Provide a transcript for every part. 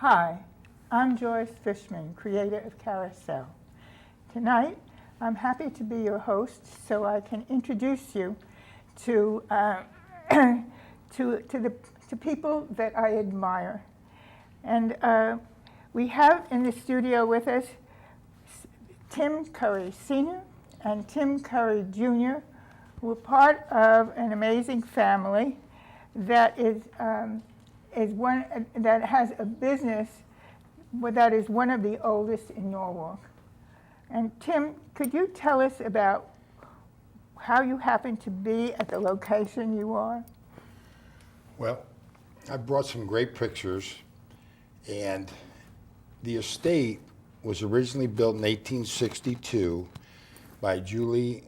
Hi, I'm Joyce Fishman, creator of Carousel. Tonight, I'm happy to be your host so I can introduce you to, to people that I admire. And we have in the studio with us Tim Currie Sr. and Tim Currie Jr., who are part of an amazing family that that has a business that is one of the oldest in Norwalk. And Tim, could you tell us about how you happen to be at the location you are? Well, I brought some great pictures, and the estate was originally built in 1862 by Julie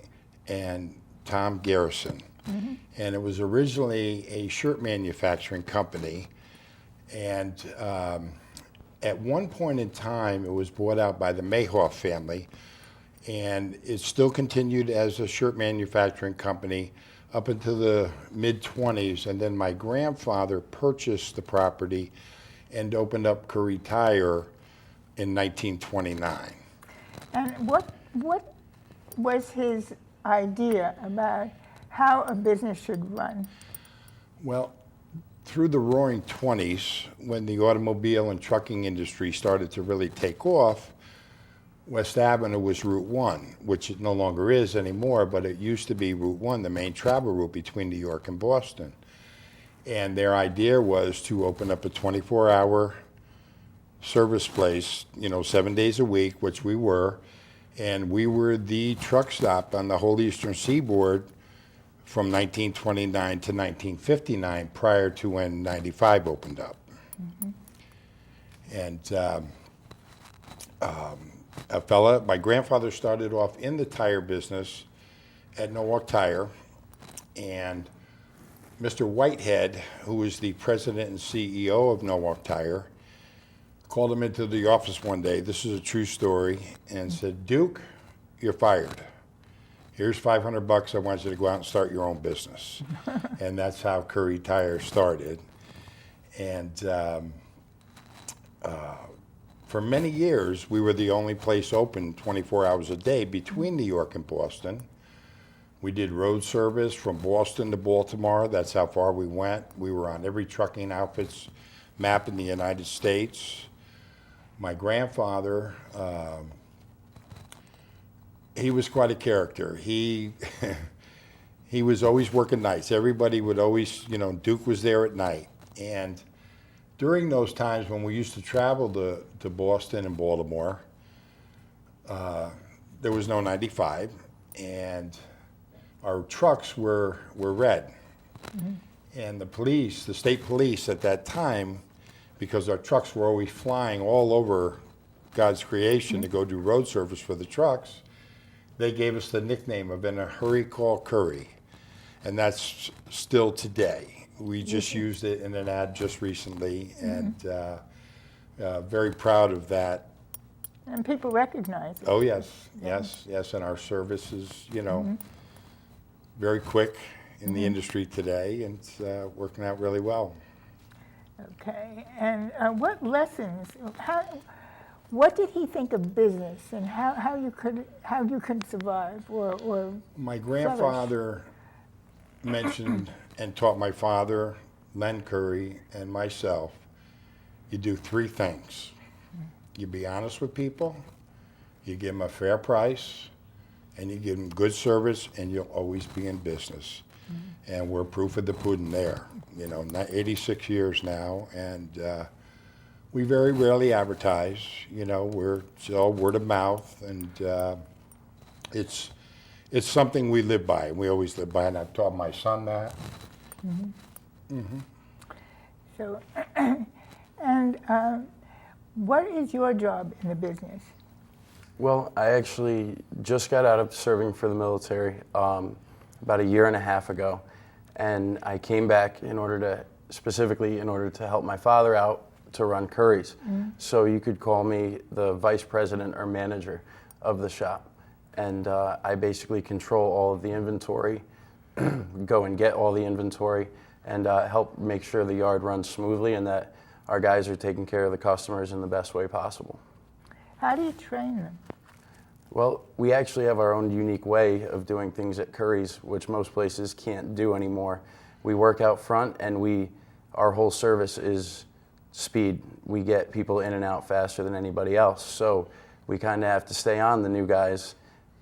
and Tom Garrison. Mm-hmm. And it was originally a shirt manufacturing company. And at one point in time, it was bought out by the Mayhoff family, and it still continued as a shirt manufacturing company up until the mid-20s. And then my grandfather purchased the property and opened up Currie Tire in 1929. And what was his idea about how a business should run? Well, through the roaring 20s, when the automobile and trucking industry started to really take off, West Avenue was Route 1, which it no longer is anymore, but it used to be Route 1, the main travel route between New York and Boston. And their idea was to open up a 24-hour service place, 7 days a week, which we were. And we were the truck stop on the whole Eastern Seaboard from 1929 to 1959, prior to when 95 opened up. Mm-hmm. And my grandfather started off in the tire business at Norwalk Tire, and Mr. Whitehead, who was the president and CEO of Norwalk Tire, called him into the office one day, this is a true story, and said, "Duke, you're fired. Here's $500. I want you to go out and start your own business." And that's how Currie Tire started. And for many years, we were the only place open 24 hours a day between New York and Boston. We did road service from Boston to Baltimore. That's how far we went. We were on every trucking outfit's map in the United States. My grandfather, he was quite a character. He was always working nights. Everybody would always, Duke was there at night. And during those times when we used to travel to Boston and Baltimore, there was no 95, and our trucks were red. Mm-hmm. And the state police at that time, because our trucks were always flying all over God's creation, mm-hmm. to go do road service for the trucks, they gave us the nickname of "In a Hurry Call Currie," and that's still today. We just mm-hmm. used it in an ad just recently, mm-hmm. and very proud of that. And people recognize it. Oh yes, yeah. yes, and our service is, mm-hmm. very quick in mm-hmm. the industry today, and it's working out really well. Okay, and what lessons? What did he think of business, and how you could survive or My grandfather mentioned and taught my father, Len Currie, and myself, you do three things. You be honest with people, you give them a fair price, and you give them good service, and you'll always be in business. Mm-hmm. And we're proof of the pudding there. 86 years now, and we very rarely advertise. We're all word of mouth, and it's something we live by. We always live by, and I've taught my son that. Mm-hmm. Mm-hmm. So, and what is your job in the business? Well, I actually just got out of serving for the military about a year and a half ago, and I came back specifically in order to help my father out to run Currie's. Mm-hmm. So you could call me the vice president or manager of the shop. And I basically control all of the inventory, go and get all the inventory, and help make sure the yard runs smoothly and that our guys are taking care of the customers in the best way possible. How do you train them? Well, we actually have our own unique way of doing things at Currie's, which most places can't do anymore. We work out front, and our whole service is speed. We get people in and out faster than anybody else. So we kind of have to stay on the new guys,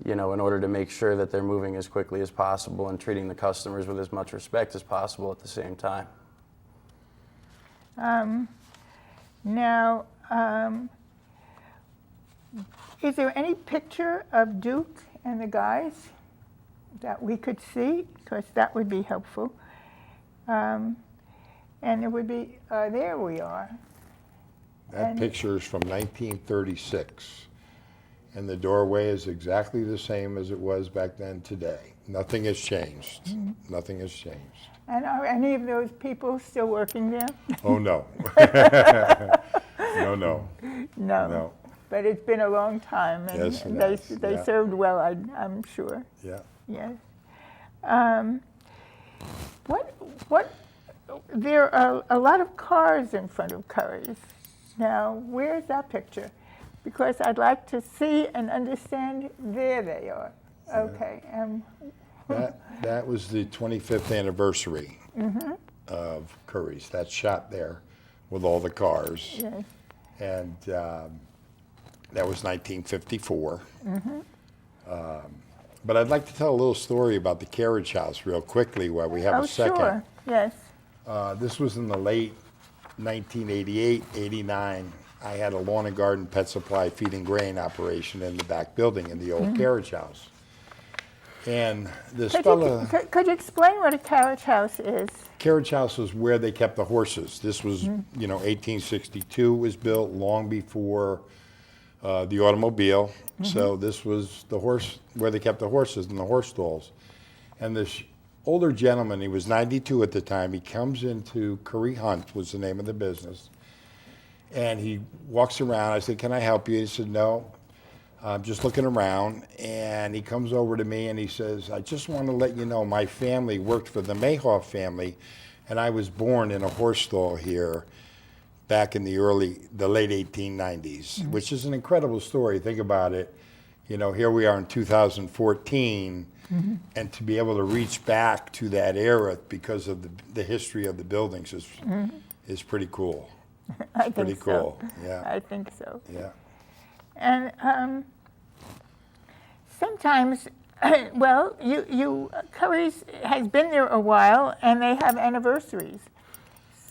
in order to make sure that they're moving as quickly as possible and treating the customers with as much respect as possible at the same time. Now, is there any picture of Duke and the guys that we could see? Because that would be helpful. And it would be, there we are. That picture is from 1936. And the doorway is exactly the same as it was back then today. Nothing has changed. Nothing has changed. And are any of those people still working there? Oh, no. No. No. But it's been a long time, and Yes, it has. they served well, I'm sure. Yeah. Yes. There are a lot of cars in front of Currie's. Now, where's that picture? Because I'd like to see and understand. There they are. Okay. That was the 25th anniversary of Currie's. That shot there with all the cars. Yes. And that was 1954. But I'd like to tell a little story about the carriage house real quickly while we have a second. Sure. Yes. This was in the late 1988, 89. I had a lawn and garden pet supply feeding grain operation in the back building in the old carriage house. And this fella... Could you explain what a carriage house is? Carriage house was where they kept the horses. This was, 1862 was built, long before the automobile. So this was the horse, where they kept the horses in the horse stalls. And this older gentleman, he was 92 at the time, he comes into Currie Hunt, was the name of the business. And he walks around. I said, "Can I help you?" He said, "No, I'm just looking around." And he comes over to me and he says, "I just want to let you know my family worked for the Mayhoff family, and I was born in a horse stall here back in the late 1890s," which is an incredible story. Think about it. Here we are in 2014, and to be able to reach back to that era because of the history of the buildings is pretty cool. I think Pretty cool. so. Yeah. I think so. Yeah. And sometimes, well, Currie's has been there a while, and they have anniversaries.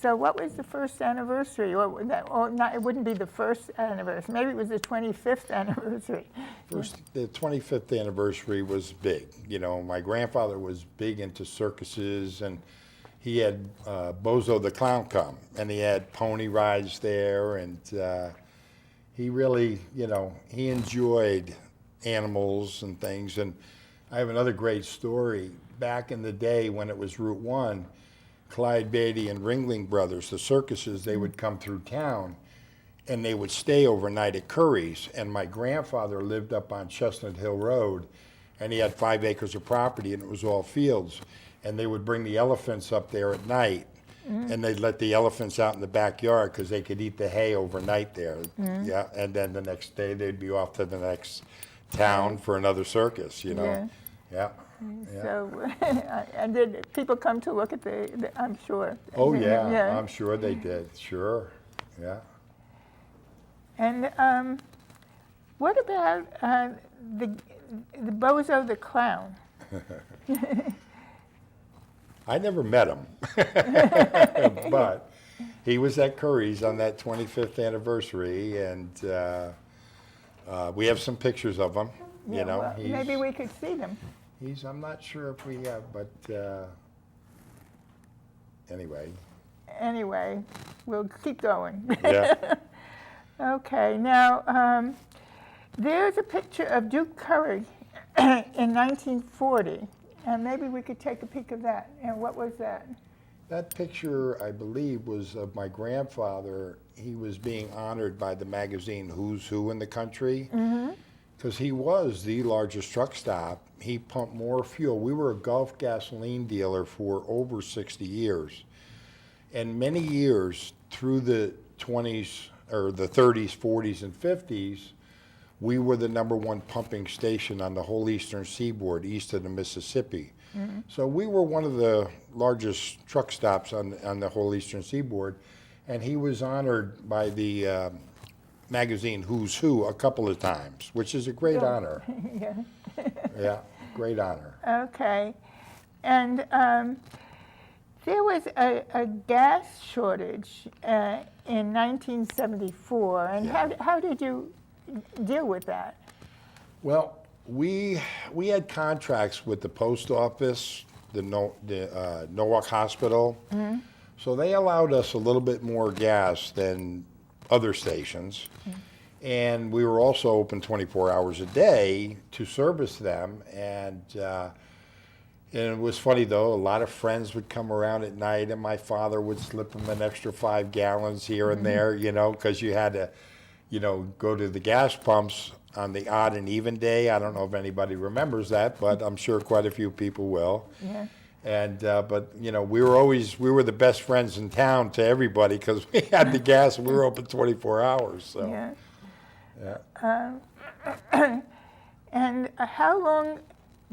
So what was the first anniversary? Or not, it wouldn't be the first anniversary. Maybe it was the 25th anniversary. The 25th anniversary was big. My grandfather was big into circuses, and he had Bozo the Clown come, and he had pony rides there, and he really, he enjoyed animals and things. And I have another great story. Back in the day when it was Route 1, Clyde Beatty and Ringling Brothers, the circuses, they would come through town, and they would stay overnight at Currie's. And my grandfather lived up on Chestnut Hill Road, and he had 5 acres of property, and it was all fields. And they would bring the elephants up there at night, and they'd let the elephants out in the backyard because they could eat the hay overnight there. Yeah, and then the next day they'd be off to the next town for another circus. Yeah. Yeah. So, and did people come to look at I'm sure. Oh yeah, I'm sure they did. Sure. Yeah. And what about the Bozo the Clown? I never met him, but he was at Currie's on that 25th anniversary, and we have some pictures of him. Well, maybe we could see them. I'm not sure if we have, but anyway. Anyway, we'll keep going. Yeah. Okay, now there's a picture of Duke Currie in 1940. And maybe we could take a peek of that. And what was that? That picture, I believe, was of my grandfather. He was being honored by the magazine Who's Who in the country, because he was the largest truck stop. He pumped more fuel. We were a Gulf gasoline dealer for over 60 years. And many years through the 20s or the 30s, 40s, and 50s, we were the #1 pumping station on the whole eastern seaboard, east of the Mississippi. So we were one of the largest truck stops on the whole eastern seaboard. And he was honored by the magazine Who's Who a couple of times, which is a great honor. Yeah. Yeah, great honor. Okay. And there was a gas shortage in 1974, and how did you deal with that? Well, we had contracts with the post office, the Norwalk Hospital, so they allowed us a little bit more gas than other stations. And we were also open 24 hours a day to service them. And it was funny, though. A lot of friends would come around at night, and my father would slip them an extra 5 gallons here and there, because you had to, go to the gas pumps on the odd and even day. I don't know if anybody remembers that, but I'm sure quite a few people will. Yeah. And but we were the best friends in town to everybody because we had the gas and we were open 24 hours. So. Yeah. And how long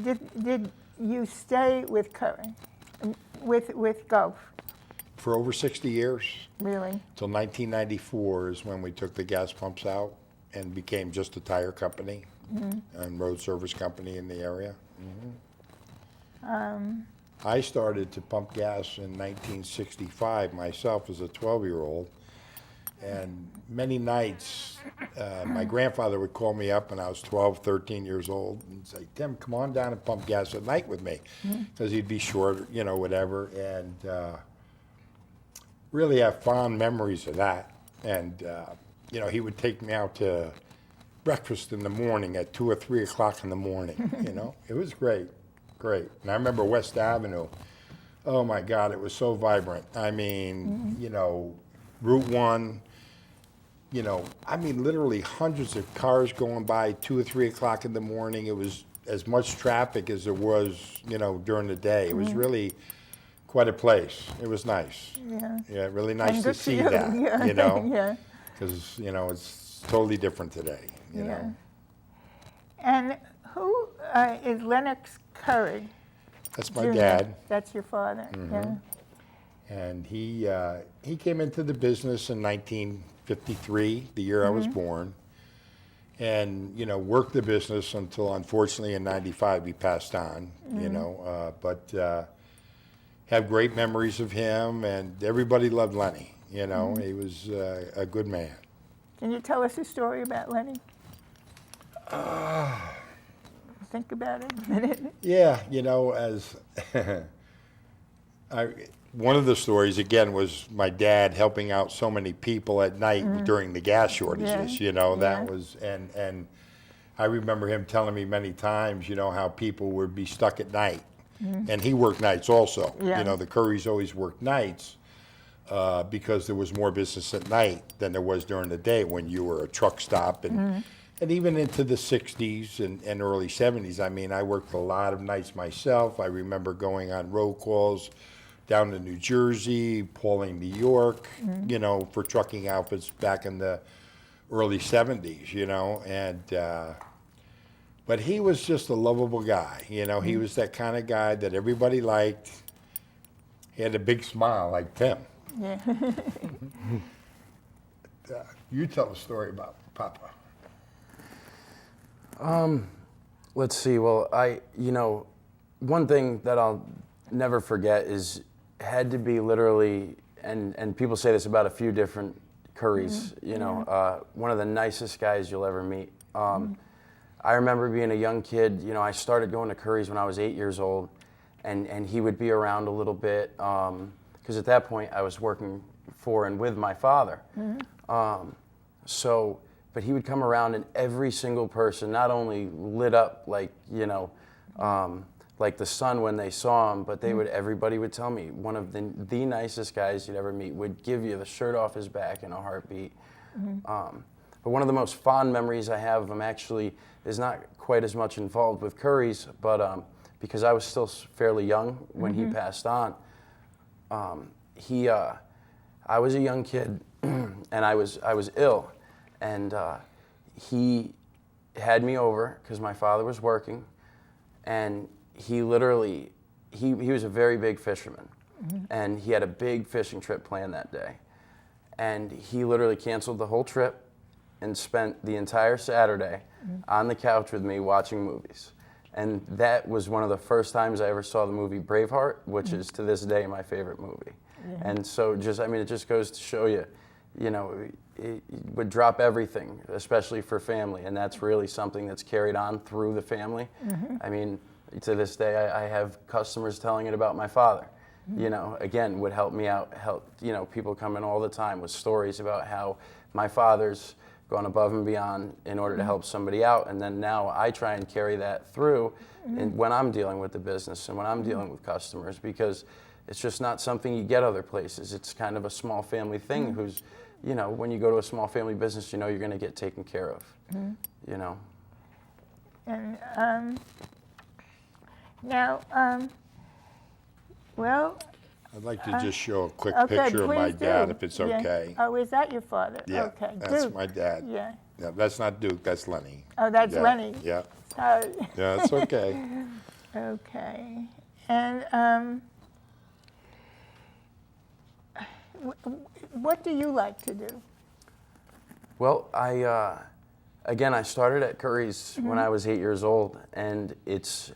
did you stay with Currie, with Gulf? For over 60 years. Really? Till 1994 is when we took the gas pumps out and became just a tire company and road service company in the area. I started to pump gas in 1965 myself as a 12-year-old. And many nights, my grandfather would call me up when I was 12, 13 years old and say, Tim, come on down and pump gas at night with me. Because he'd be short, whatever. And really have fond memories of that. And, he would take me out to breakfast in the morning at 2 or 3 o'clock in the morning, It was great, great. And I remember West Avenue. Oh, my God, it was so vibrant. I mean, Route 1, literally hundreds of cars going by 2 or 3 o'clock in the morning. It was as much traffic as there was, during the day. It was really quite a place. It was nice. Yeah. Yeah, really nice And to good for see you. that, Yeah. Yeah. Because, it's totally different today, Yeah. And who is Lennox Currie? That's my Jr.? dad. That's your father. Yeah. And he came into the business in 1953, the year I was born, and worked the business until unfortunately in '95 he passed on. But have great memories of him, and everybody loved Lenny. He was a good man. Can you tell us a story about Lenny? Think about it a minute. Yeah, as one of the stories, again, was my dad helping out so many people at night during the gas shortages, that was, and I remember him telling me many times, how people would be stuck at night. And he worked nights also. Yeah. The Curries always worked nights because there was more business at night than there was during the day when you were a truck stop. And even into the 60s and early 70s, I worked a lot of nights myself. I remember going on roll calls down to New Jersey, Pauling, New York, for trucking outfits back in the early 70s, and but he was just a lovable guy, he was that kind of guy that everybody liked. He had a big smile like Tim. Yeah. You tell a story about Papa. Let's see. Well, one thing that I'll never forget is had to be literally, and people say this about a few different Curries, one of the nicest guys you'll ever meet. I remember being a young kid, I started going to Curry's when I was 8 years old, and he would be around a little bit, because at that point I was working for and with my father. But he would come around and every single person not only lit up like the sun when they saw him, but everybody would tell me one of the nicest guys you'd ever meet, would give you the shirt off his back in a heartbeat. But one of the most fond memories I have of him actually is not quite as much involved with Curry's, but because I was still fairly young when he passed on, I was a young kid, and I was ill, and he had me over because my father was working, and he literally, he was a very big fisherman, and he had a big fishing trip planned that day, and he literally canceled the whole trip and spent the entire Saturday on the couch with me watching movies. And that was one of the first times I ever saw the movie Braveheart, which is to this day my favorite movie. And so it just goes to show you, it would drop everything, especially for family. And that's really something that's carried on through the family. I mean, to this day, I have customers telling it about my father. Again, would help me out, people come in all the time with stories about how my father's gone above and beyond in order to help somebody out. And then now I try and carry that through when I'm dealing with the business and when I'm dealing with customers, because it's just not something you get other places. It's kind of a small family thing who's, when you go to a small family business, you're going to get taken care of, And now, well. I'd like to just show a quick Okay, picture of my please dad, do. if it's Yeah. okay. Oh, is that your father? Yeah, Okay. that's Duke. my dad. Yeah. Yeah, that's not Duke, that's Lenny. Oh, that's Yeah, Lenny. Yeah, Sorry. yeah, that's okay. Okay. And what do you like to do? Well, I started at Currie's when I was 8 years old, and it's,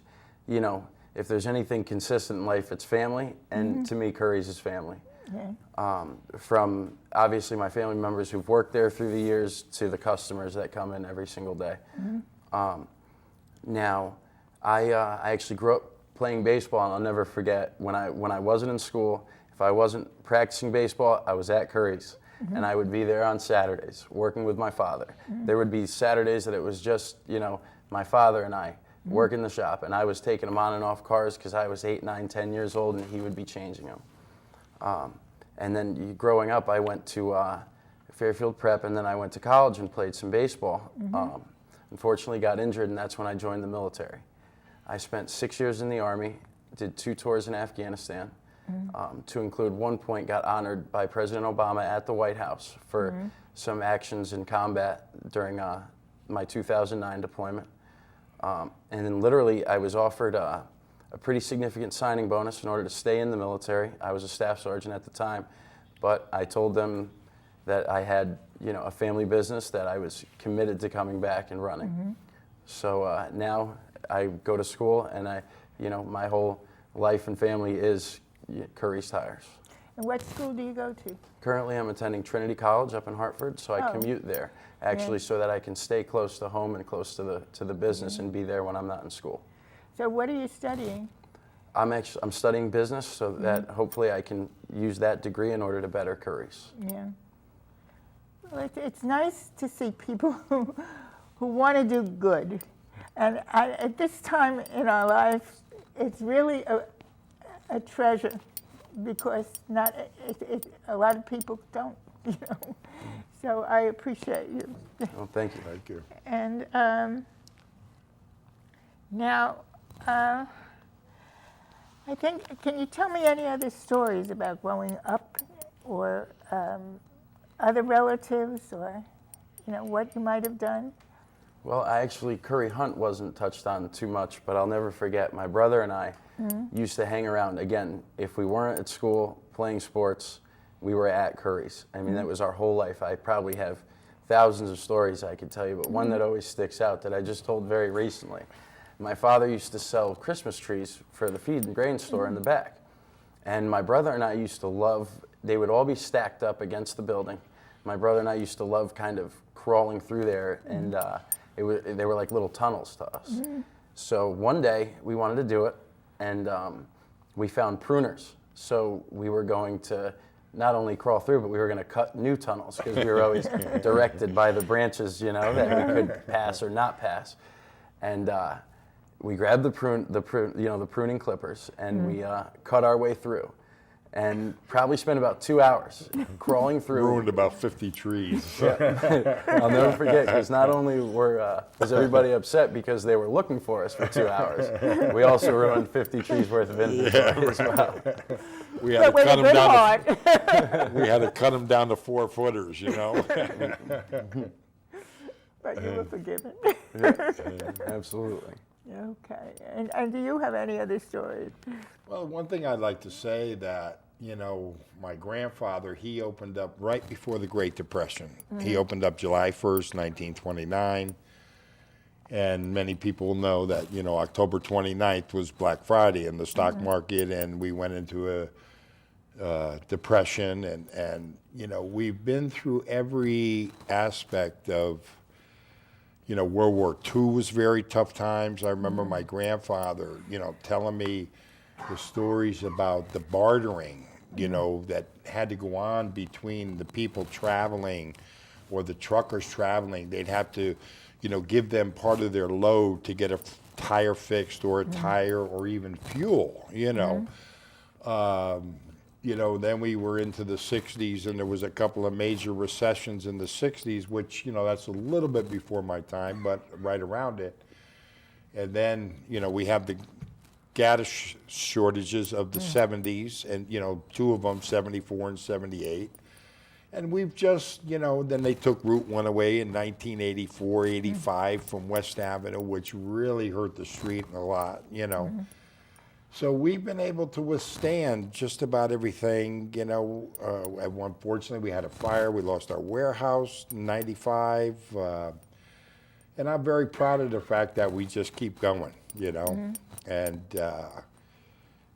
if there's anything consistent in life, it's family, and to me, Currie's is family. Yeah. From obviously my family members who've worked there through the years to the customers that come in every single day. Now, I actually grew up playing baseball, and I'll never forget when I wasn't in school, if I wasn't practicing baseball, I was at Currie's. And I would be there on Saturdays working with my father. There would be Saturdays that it was just, my father and I working the shop, and I was taking him on and off cars because I was 8, 9, 10 years old, and he would be changing them. And then growing up, I went to Fairfield Prep, and then I went to college and played some baseball. Unfortunately, got injured, and that's when I joined the military. I spent 6 years in the Army, did 2 tours in Afghanistan. To include 1 point, got honored by President Obama at the White House for some actions in combat during my 2009 deployment. And then literally I was offered a pretty significant signing bonus in order to stay in the military. I was a staff sergeant at the time, but I told them that I had a family business that I was committed to coming back and running. So now I go to school, and my whole life and family is Currie's Tires. And what school do you go to? Currently, I'm attending Trinity College up in Hartford, so I commute there, actually, so that I can stay close to home and close to the business and be there when I'm not in school. So what are you studying? I'm studying business, so that hopefully I can use that degree in order to better Currie's. Yeah. Well, it's nice to see people who want to do good. And at this time in our life, it's really a treasure, because a lot of people don't, So I appreciate you. Well, thank you. Thank you. And now, I think, can you tell me any other stories about growing up, or other relatives, or what you might have done? Well, Currie Hunt wasn't touched on too much, but I'll never forget my brother and I used to hang around. Again, if we weren't at school playing sports, we were at Currie's. I mean, that was our whole life. I probably have thousands of stories I could tell you, but one that always sticks out that I just told very recently. My father used to sell Christmas trees for the feed and grain store in the back. And my brother and I used to love, they would all be stacked up against the building. My brother and I used to love kind of crawling through there, and they were like little tunnels to us. So one day we wanted to do it, and we found pruners. So we were going to not only crawl through, but we were going to cut new tunnels, because we were always directed by the branches, that we could pass or not pass. And we grabbed the pruning clippers, and we cut our way through, and probably spent about 2 hours crawling through. Ruined about 50 trees. I'll never forget, because not only was everybody upset because they were looking for us for 2 hours, we also ruined 50 trees worth of inventory as well. we had to With cut a him good down. heart. We had to cut him down to 4 footers, you know. But you were forgiven. Absolutely. Okay. And do you have any other stories? Well, one thing I'd like to say that, you know, my grandfather, he opened up right before the Great Depression. He opened up July 1st, 1929. And many people know that, you know, October 29th was Black Friday in the stock market, and we went into a depression. And, you know, we've been through every aspect of, you know, World War II was very tough times. I remember my grandfather, you know, telling me the stories about the bartering, you know, that had to go on between the people traveling or the truckers traveling. They'd have to, you know, give them part of their load to get a tire fixed or a tire or even fuel, you know. You know, then we were into the 60s, and there was a couple of major recessions in the 60s, which, you know, that's a little bit before my time, but right around it. And then, you know, we have the gas shortages of the 70s, and, you know, 2 of them, 74 and 78. And we've just, you know, then they took Route 1 away in 1984, 85 from West Avenue, which really hurt the street a lot, you know. So we've been able to withstand just about everything, you know. Unfortunately, we had a fire. We lost our warehouse in 95. And I'm very proud of the fact that we just keep going, you know. And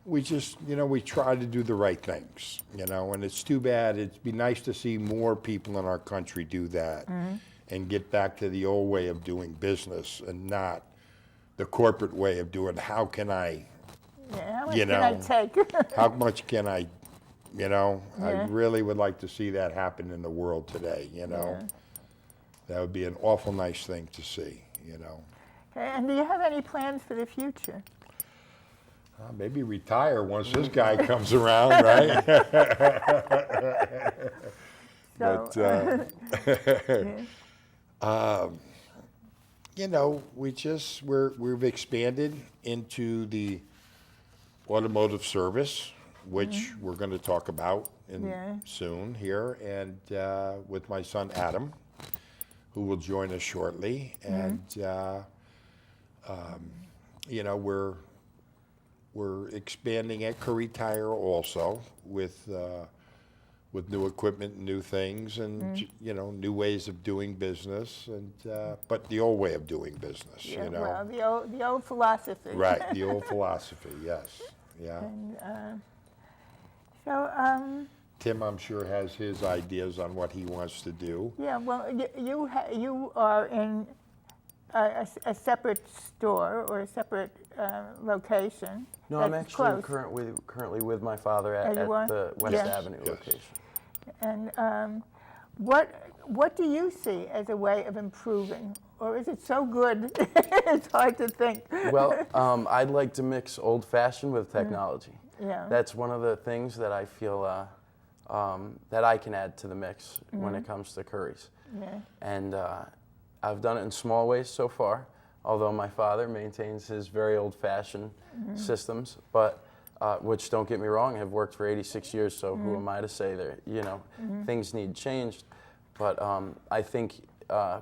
we just, you know, we try to do the right things, you know. And it's too bad. It'd be nice to see more people in our country do that and get back to the old way of doing business and not the corporate way of doing, how can I, Yeah, how much you can I know, take? how much can I, you know, I Yeah. really would like to see that happen in the world today, you know. Yeah. That would be an awful nice thing to see, you know. Okay, and do you have any plans for the future? Maybe retire once this guy comes around, right? So, But, you know, we've expanded into the automotive service, which we're going to talk about soon here, and with my son Adam, who will join us shortly. And you know, we're expanding at Currie Tire also with new equipment and new things, and you know, new ways of doing business, and but the old way of doing business, yeah, you know. well, the old philosophy. Right, the old philosophy, yes, yeah. And, so, Tim, I'm sure, has his ideas on what he wants to do. yeah, well, you are in a separate store or a separate location. No, I'm that's actually close. currently with my father at you are? the West Yes. Avenue Yes. location. And what do you see as a way of improving, or is it so good it's hard to think? Well, I'd like to mix old-fashioned with technology. Yeah. That's one of the things that I feel that I can add to the mix when it comes to curries. Yeah. And I've done it in small ways so far, although my father maintains his very old-fashioned systems, but which, don't get me wrong, have worked for 86 years, so who am I to say that, you know, things need changed. But I think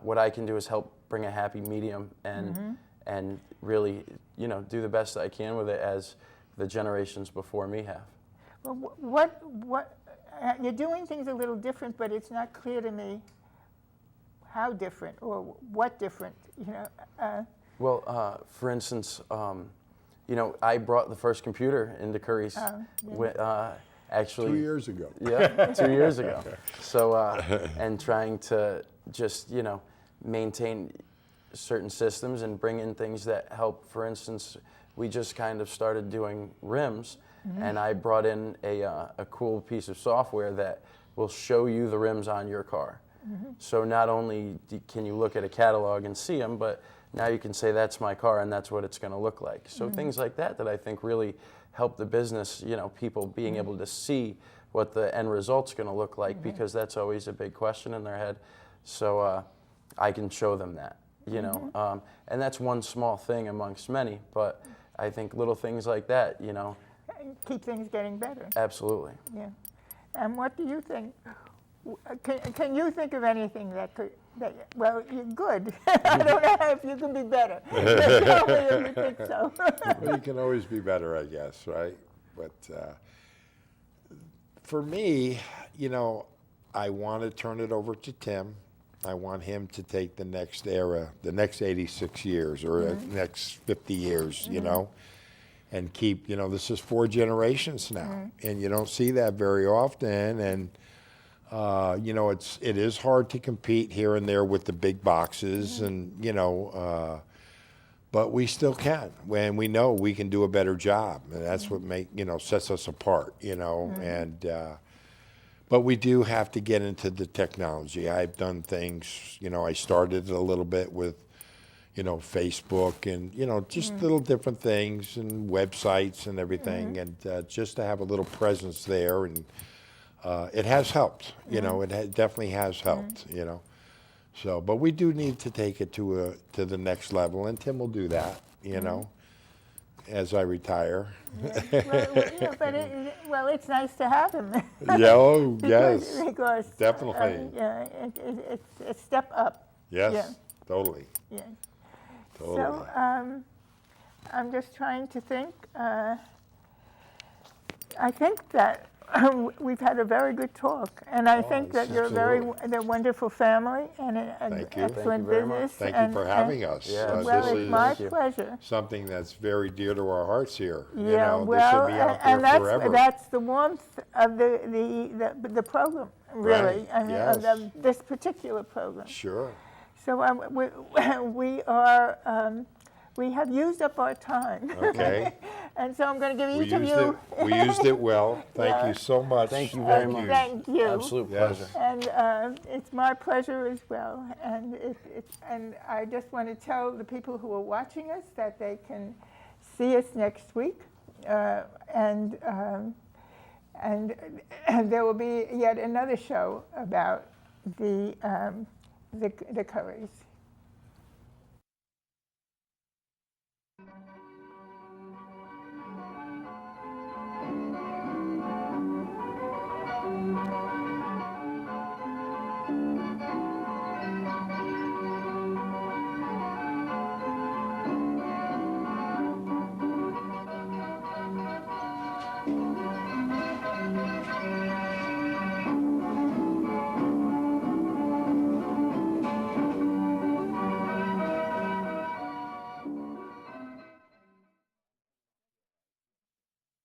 what I can do is help bring a happy medium and really, you know, do the best I can with it as the generations before me have. Well, you're doing things a little different, but it's not clear to me how different or what different, you know. Well, for instance, you know, I brought the first computer into Currie's actually 2 years ago. Yeah, 2 years ago. So, and trying to just, you know, maintain certain systems and bring in things that help. For instance, we just kind of started doing rims, and I brought in a cool piece of software that will show you the rims on your car. So not only can you look at a catalog and see them, but now you can say, that's my car and that's what it's going to look like. So things like that I think really help the business, you know, people being able to see what the end result's going to look like, because that's always a big question in their head. So I can show them that, you know, and that's one small thing amongst many, but I think little things like that, you know. keep things getting better. Absolutely. Yeah. And what do you think? Can you think of anything that could, well, you're good. I don't know if you can be better. Tell me if you think so. Well, you can always be better, I guess, right? But for me, you know, I want to turn it over to Tim. I want him to take the next era, the next 86 years or the next 50 years, you know, and keep, you know, this is 4 generations now, and you don't see that very often. And you know, it is hard to compete here and there with the big boxes, and you know, but we still can when we know we can do a better job, and that's what sets us apart, you know. And but we do have to get into the technology. I've done things, you know, I started a little bit with, you know, Facebook and, you know, just little different things and websites and everything, and just to have a little presence there. And it has helped, you know, it definitely has helped, you know. So, but we do need to take it to the next level, and Tim will do that, you know, as I retire. Yeah, but it's nice to have him. Yeah, oh, yes, Because definitely. yeah, it's a step up. Yes, Yeah. totally, Yeah. totally. So I'm just trying to think. I think that we've had a very good talk, and I think that you're a wonderful family and an Thank you. excellent Thank you very much. business. Thank you for having us. Yeah, Well, This it's is my Thank you. pleasure. something that's very dear to our hearts here. You Yeah, know, well, this will be out and there forever. that's the warmth of the program, really, Right, and yes. of this particular program. Sure. So we have used up our time. Okay. And so I'm going to give We each of used you. it. We used it well. Thank Yeah. you so much. Thank you very much. Thank you. Absolute Yes. pleasure. And it's my pleasure as well. And and I just want to tell the people who are watching us that they can see us next week, and there will be yet another show about the Curries.